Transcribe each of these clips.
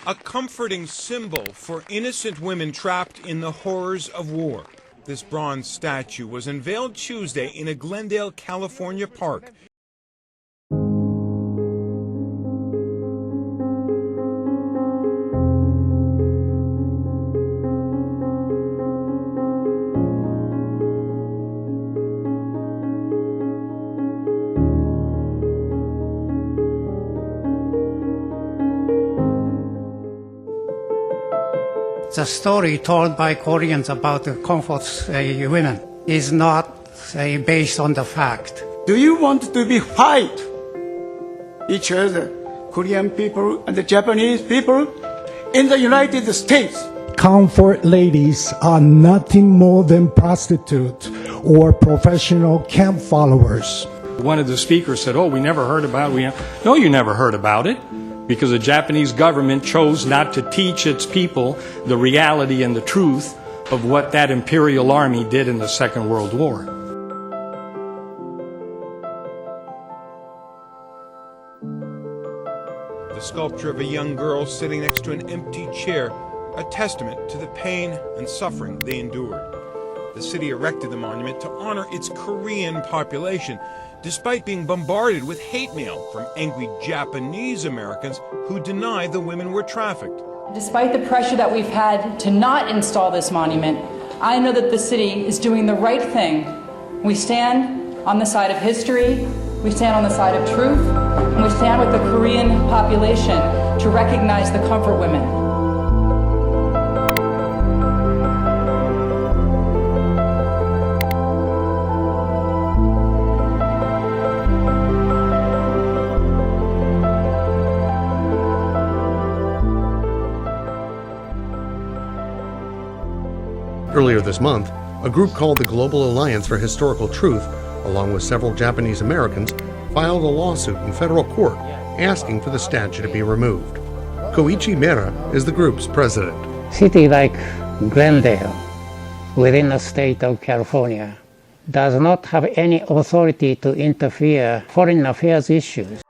a comforting symbol for innocent women trapped in the horrors of war. This bronze statue was unveiled Tuesday in a Glendale, California park. The story told by Koreans about the comfort women is not based on the fact. Do you want to be fight each other, Korean people and the Japanese people in the United States? Comfort ladies are nothing more than prostitutes or professional camp followers. One of the speakers said, "Oh, we never heard about it." No, you never heard about it, because the Japanese government chose not to teach its people the reality and the truth of what that imperial army did in the Second World War. The sculpture of a young girl sitting next to an empty chair, a testament to the pain and suffering they endured. The city erected the monument to honor its Korean population, despite being bombarded with hate mail from angry Japanese Americans who denied the women were trafficked. Despite the pressure that we've had to not install this monument, I know that the city is doing the right thing. We stand on the side of history, we stand on the side of truth, and we stand with the Korean population to recognize the comfort women. Earlier this month, a group called the Global Alliance for Historical Truth, along with several Japanese Americans, filed a lawsuit in federal court asking for the statue to be removed. Koichi Mera is the group's president. City like Glendale, within the state of California, does not have any authority to interfere in foreign affairs issues.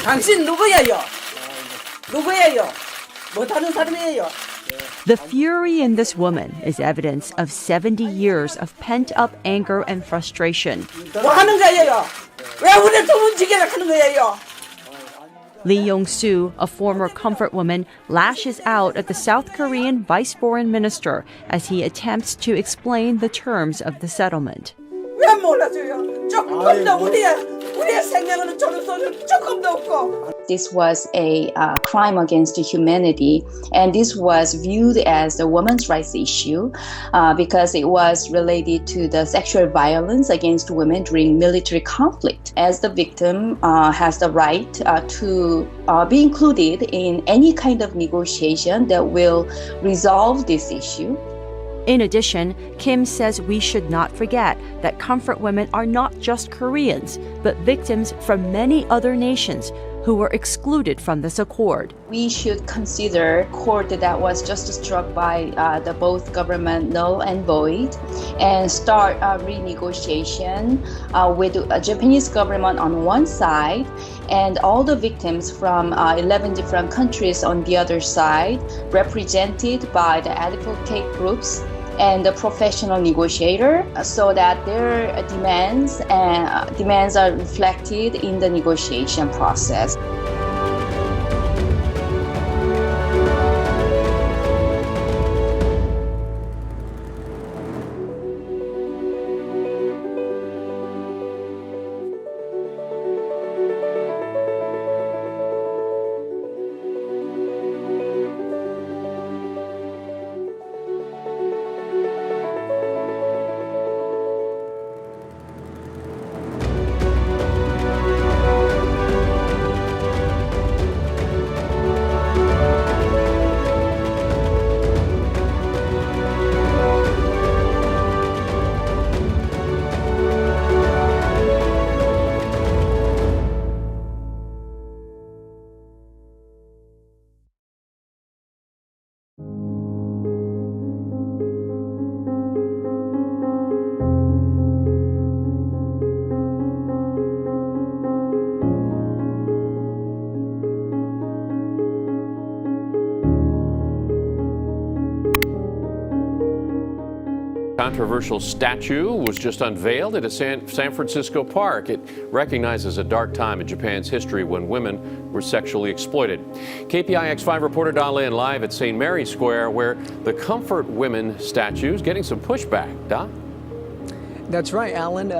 당신 누구예요? 누구예요? 못하는 사람이에요. The fury in this woman is evidence of 70 years of pent-up anger and frustration. 뭐 하는 거예요? 왜 우리 도움지게 하는 거예요? Lee Yong-soo, a former comfort woman, lashes out at the South Korean vice foreign minister as he attempts to explain the terms of the settlement. 왜 몰라줘요? 조금도 우리의 생명은 조금도 없고. This was a crime against humanity, and this was viewed as a women's rights issue because it was related to the sexual violence against women during military conflict. As the victim has the right to be included in any kind of negotiation that will resolve this issue. In addition, Kim says we should not forget that comfort women are not just Koreans, but victims from many other nations who were excluded from this accord. We should consider court that was just struck by the both government null and void and start a renegotiation with the Japanese government on one side and all the victims from 11 different countries on the other side, represented by the advocate groups and the professional negotiator, so that their demands are reflected in the negotiation process. Controversial statue was just unveiled at a San Francisco park. It recognizes a dark time in Japan's history when women were sexually exploited. KPIX5 reporter Don Lin live at St. Mary's Square, where the Comfort Women statue is getting some pushback. Don? That's right, Alan.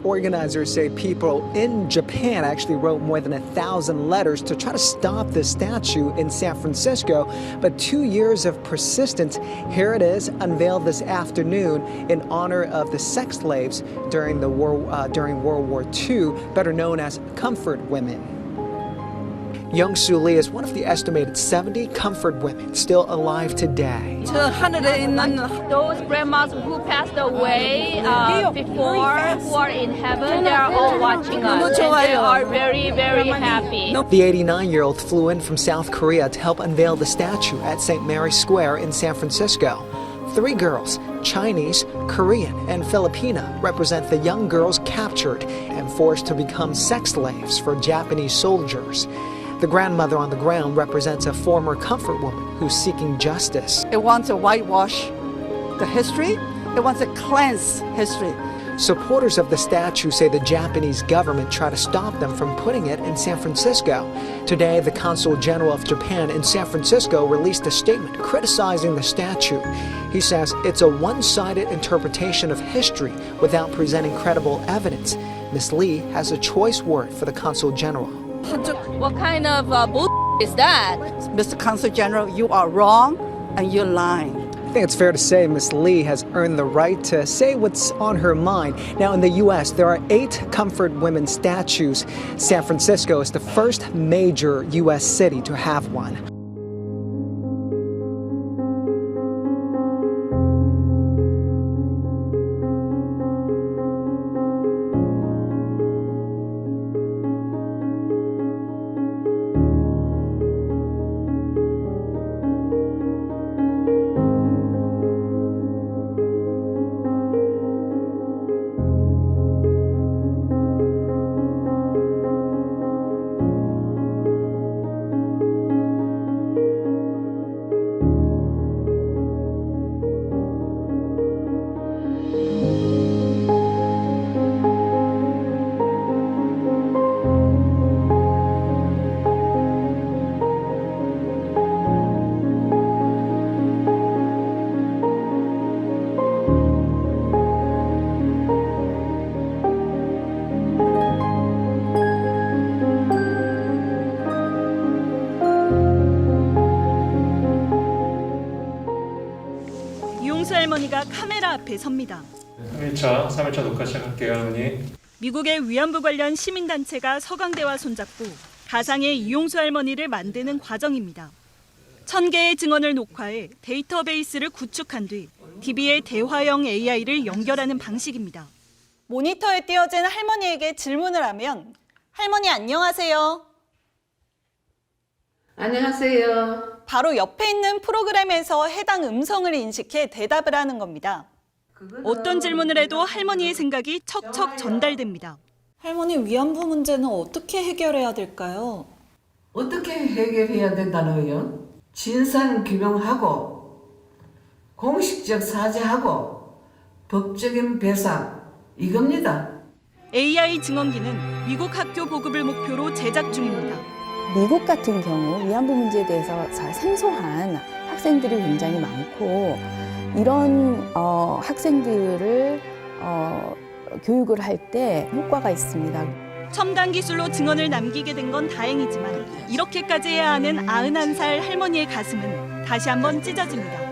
Organizers say people in Japan actually wrote more than 1,000 letters to try to stop this statue in San Francisco. But 2 years of persistence, here it is, unveiled this afternoon in honor of the sex slaves during World War II, better known as Comfort Women. Young-Soo Lee is one of the estimated 70 comfort women still alive today. Those grandmas who passed away before, who are in heaven, they are all watching us, and they are very, very happy. The 89-year-old flew in from South Korea to help unveil the statue at St. Mary's Square in San Francisco. 3 girls, Chinese, Korean, and Filipina, represent the young girls captured and forced to become sex slaves for Japanese soldiers. The grandmother on the ground represents a former comfort woman who's seeking justice. It wants to whitewash the history. It wants to cleanse history. Supporters of the statue say the Japanese government tried to stop them from putting it in San Francisco. Today, the Consul General of Japan in San Francisco released a statement criticizing the statue. He says it's a one-sided interpretation of history without presenting credible evidence. Ms. Lee has a choice word for the Consul General. What kind of bullshit is that? Mr. Consul General, you are wrong and you're lying. I think it's fair to say Ms. Lee has earned the right to say what's on her mind. Now, in the U.S., there are 8 Comfort Women statues. San Francisco is the first major U.S. city to have one. 할머니가 카메라 앞에 섭니다. 3일차 녹화 시작할게요, 할머니. 미국의 위안부 관련 시민단체가 서강대와 손잡고 가상의 이용수 할머니를 만드는 과정입니다. 1000개의 증언을 녹화해 데이터베이스를 구축한 뒤 TV의 대화형 AI를 연결하는 방식입니다. 모니터에 띄어진 할머니에게 질문을 하면 할머니 안녕하세요. 안녕하세요. 바로 옆에 있는 프로그램에서 해당 음성을 인식해 대답을 하는 겁니다. 어떤 질문을 해도 할머니의 생각이 척척 전달됩니다. 할머니, 위안부 문제는 어떻게 해결해야 될까요? 어떻게 해결해야 된다노요? 진상 규명하고 공식적 사죄하고 법적인 배상 이겁니다. AI 증언기는 미국 학교 보급을 목표로 제작 중입니다. 미국 같은 경우 위안부 문제에 대해서 잘 생소한 학생들이 굉장히 많고 이런 학생들을 교육을 할 때 효과가 있습니다. 첨단 기술로 증언을 남기게 된 건 다행이지만 이렇게까지 해야 하는 91살 할머니의 가슴은 다시 한번 찢어집니다.